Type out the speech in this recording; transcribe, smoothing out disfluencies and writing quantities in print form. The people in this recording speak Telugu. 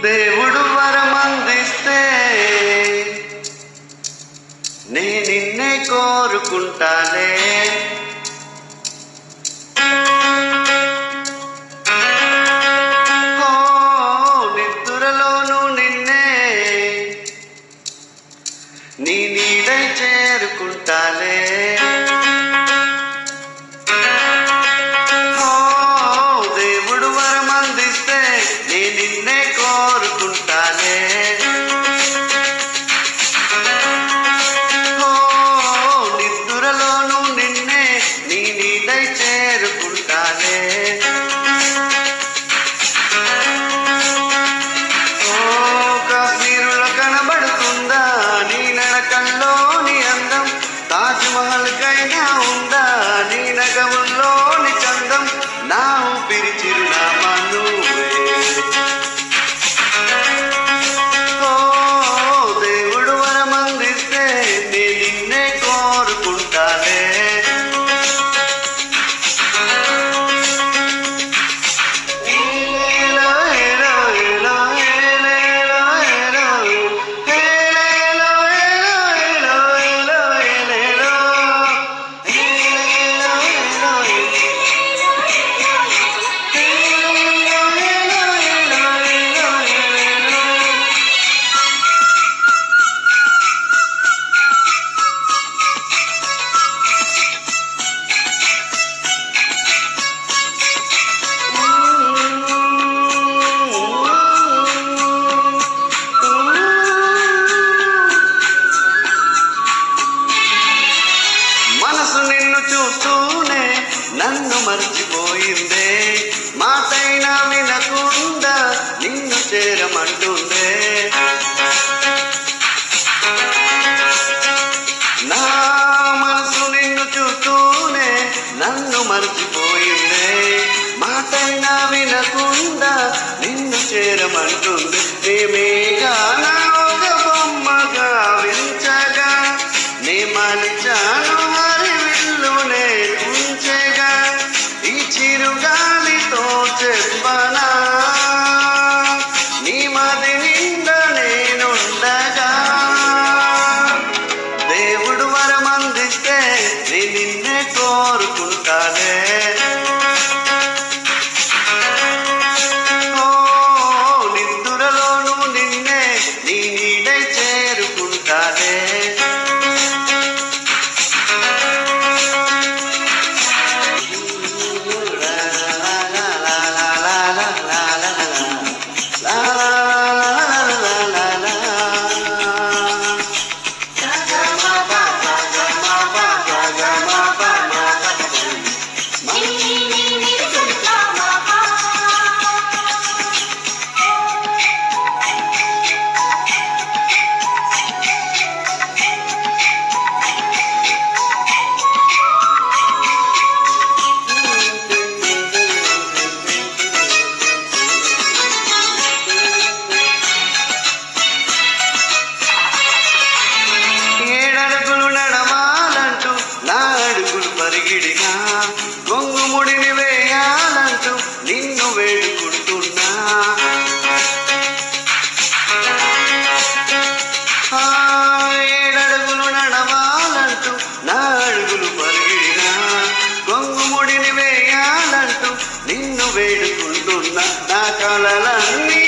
దేవుడు వరమందిస్తే నే నిన్నే కోరుకుంటానే. నిద్రలోనూ నిన్నే నీ నీడై చేరుకుంటానే. దేవుడు వరమందిస్తే నే నిన్నే కోరుకుంటానే. నిద్రలోనూ నిన్నే నీ నీడై చేరుకుంటానే. కాశ్మీరులో కనబడుతుందా నీ నడకల్లోని అందం? తాజ్మహల్ కైనా ఉందా నీ నగముల్లోని చందం? నా ఊపిరి చిరునామా నువ్వే. దేవుడు వరమందిస్తే నే నిన్నే కోరుకుంటానే. నిన్ను చూస్తూనే నన్ను మర్చిపోయిందే. మాటైనా వినకుండా నిన్ను చేరమంటుందే. నా మనసు నిన్ను చూస్తూనే నన్ను మర్చిపోయిందే. మాటైనా వినకుండా నిన్ను చేరమంటుంది. ప్రేమేగా నా ఒక బొమ్మగా వించగా నే మలిచాను హరివిల్లునే ఉంచెగా. ఈ చిరుగాలితో చెప్పనా నీ మది నిండా నేనుండగా. దేవుడు వరమందిస్తే నే నిన్నే కోరుకుంటానే. నిద్రలోనూ నిన్నే నీ నీడై చేరుకుంటానే. పరిగిడినా గొంగుముడిని వేయాలంటూ నిన్ను వేడుకుంటున్నా. ఏడడుగులు నడవాలంటూ నా అడుగులు పరిగిడినా గొంగుముడిని వేయాలంటూ నిన్ను వేడుకుంటున్నా. నా కలలన్నీ